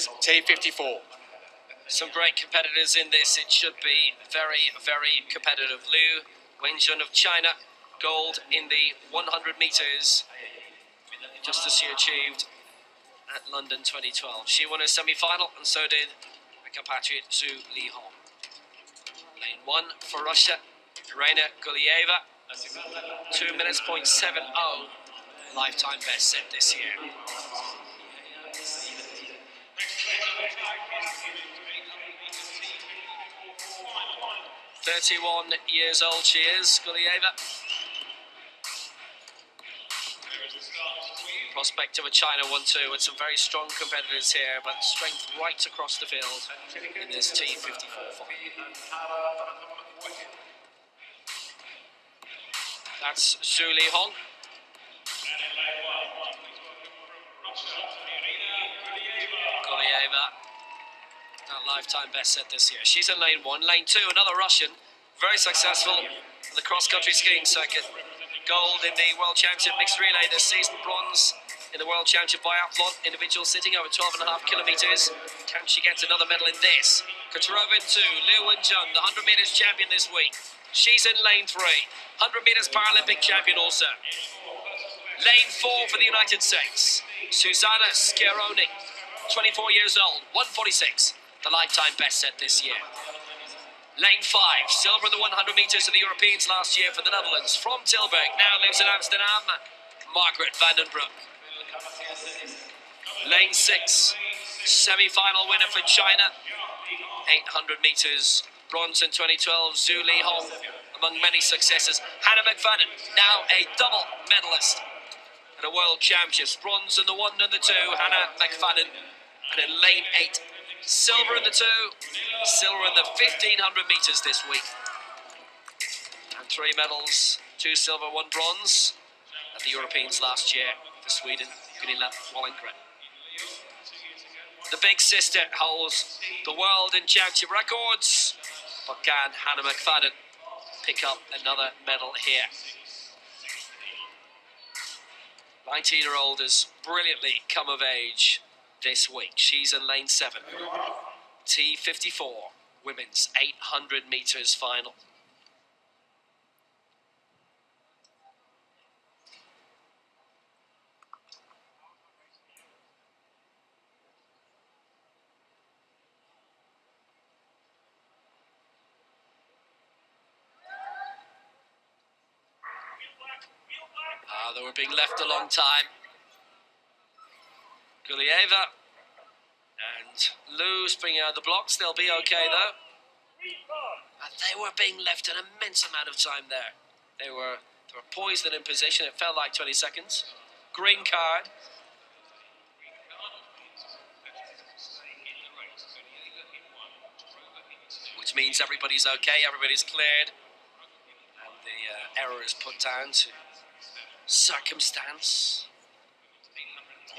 T54. Some great competitors in this. It should be very, very competitive. Liu Wenjun of China, gold in the 100 metres, just as she achieved at London 2012. She won her semi-final, and so did her compatriot Zhu Lihong. Lane 1 for Russia, Irina Gulieva, 2 minutes, .70, lifetime best set this year. "31 years old she is, Gulieva. Prospect of a China 1-2 with some very strong competitors here, but strength right across the field in this T54 final. That's Zhu Lihong. Gulieva, that lifetime best set this year. She's in lane 1. Lane 2, another Russian, very successful in the cross-country skiing circuit. Gold in the World Championship mixed relay this season, bronze in the World Championship biathlon, individual sitting over 12.5 kilometres. Can she get another medal in this? Kocharovin 2, Liu Wenjun, the 100 metres champion this week. She's in lane 3, 100 metres Paralympic champion also. Lane 4 for the United States, Susanna Schiaroni, 24 years old, 1:46, the lifetime best set this year. Lane 5, silver in the 100 metres of the Europeans last year for the Netherlands. From Tilburg, now lives in Amsterdam, Margriet van den Broek. Lane 6, semi-final winner for China, 800 metres, bronze in 2012, Zhu Lihong, among many successes. Hannah McFadden, now a double medalist at a World Championships, bronze in the 1 and the 2, Hannah McFadden, and in lane 8, silver in the 2, silver in the 1500 metres this week. And 3 medals, 2 silver, 1 bronze at the Europeans last year for Sweden, Gunilla Wallengren. The big sister holds the world and championship records, but can Hannah McFadden pick up another medal here? 19-year-old has brilliantly come of age this week. She's in lane 7. T54, women's 800 metres final. They were being left a long time. Gulieva and Liu's bringing out the blocks. They'll be okay though. And they were being left an immense amount of time there. They were poised and in position. It felt like 20 seconds. Green card. Which means everybody's okay, everybody's cleared. And the error is put down to circumstance,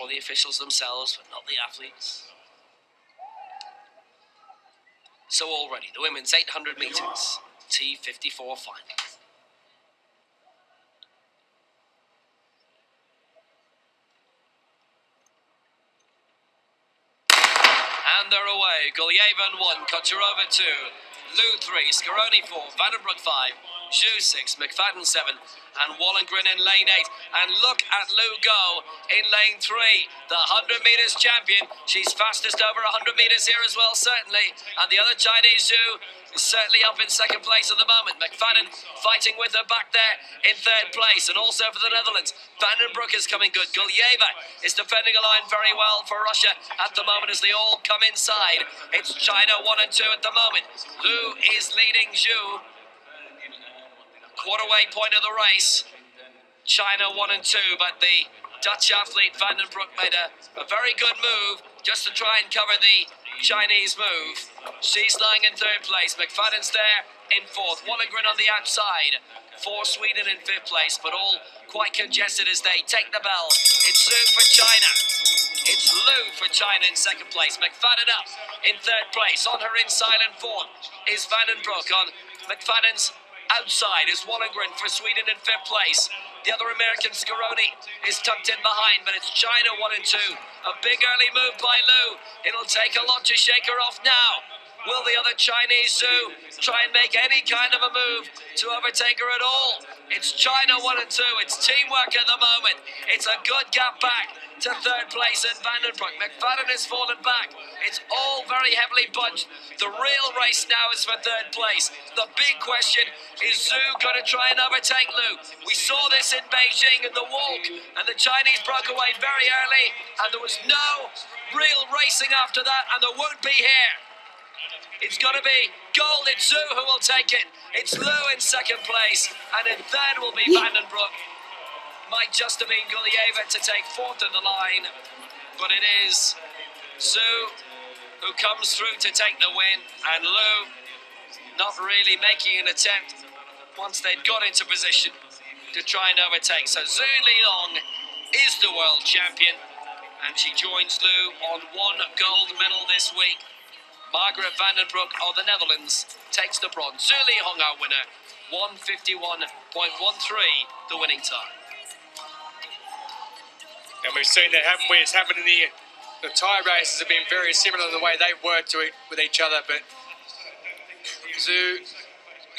or the officials themselves, but not the athletes. So already, the women's 800 metres, T54 final. And they're away. Gulieva 1, Kocherova 2, Liu 3, Schiaroni 4, van den Broek 5, Zhu 6, McFadden 7, and Wallengren in lane 8. And look at Liu go in lane 3, the 100 metres champion. She's fastest over 100 metres here as well, certainly. And the other Chinese, Zhu, is certainly up in second place at the moment. McFadden fighting with her back there in third place. And also for the Netherlands, van den Broek is coming good. Gulieva is defending a line very well for Russia at the moment as they all come inside. It's China 1 and 2 at the moment. Liu is leading Zhu. Quarterway point of the race. China 1 and 2, but the Dutch athlete van den Broek made a very good move just to try and cover the Chinese move. She's lying in third place. McFadden's there in fourth. Wallengren on the outside for Sweden in fifth place, but all quite congested as they take the bell. It's Zhu for China. It's Liu for China in second place. McFadden up in third place. On her inside and fourth is van den Broek. On McFadden's outside is Wallengren for Sweden in fifth place. The other American, Schiaroni, is tucked in behind, but it's China 1 and 2 A big early move by Lu. It'll take a lot to shake her off now. Will the other Chinese Zhu try and make any kind of a move to overtake her at all? It's China 1 and 2. It's teamwork at the moment. It's a good gap back to third place in Vandenbroek. McFadden has fallen back. It's all very heavily bunched. The real race now is for third place. The big question is Zhu going to try and overtake Lu? We saw this in Beijing in the walk, and the Chinese broke away very early, and there was no real racing after that, and there won't be here. It's going to be gold. It's Zhu who will take it. It's Lu in second place, and in third will be Vandenbroek. Might just have been Gulieva to take fourth in the line, but it is Zhu who comes through to take the win, and Lu not really making an attempt once they'd got into position to try and overtake. So Zhu Lilong is the world champion, and she joins Lu on 1 gold medal this week. Margriet Vandenbroek of the Netherlands takes the bronze. Zhu Lilong, our winner, 151.13, the winning time. And we've seen that, haven't we? It's happened in the Thai races have been very similar in the way they've worked with each other, but Zhu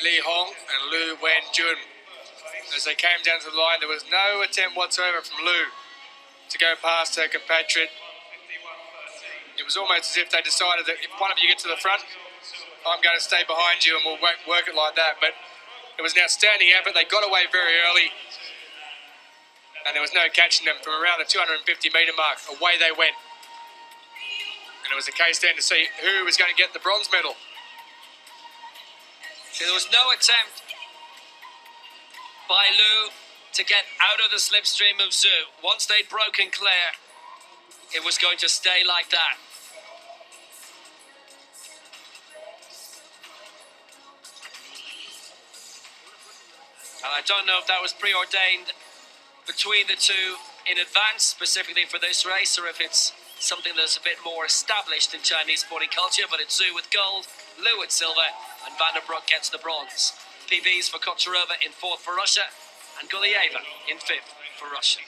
Lilong and Lu Wenjun, as they came down to the line, there was no attempt whatsoever from Lu to go past her compatriot. It was almost as if they decided that if one of you gets to the front, I'm going to stay behind you and we'll work it like that. But it was an outstanding effort. They got away very early, and there was no catching them from around the 250-metre mark. Away they went. And it was a case then to see who was going to get the bronze medal. So there was no attempt by Lu to get out of the slipstream of Zhu. Once they'd broken clear, it was going to stay like that. And I don't know if that was preordained between the two in advance, specifically for this race, or if it's something that's a bit more established in Chinese sporting culture, but it's Zhu with gold, Lu with silver, and Vandenbroek gets the bronze. PBs for Kocherova in fourth for Russia, and Gulieva in fifth for Russia.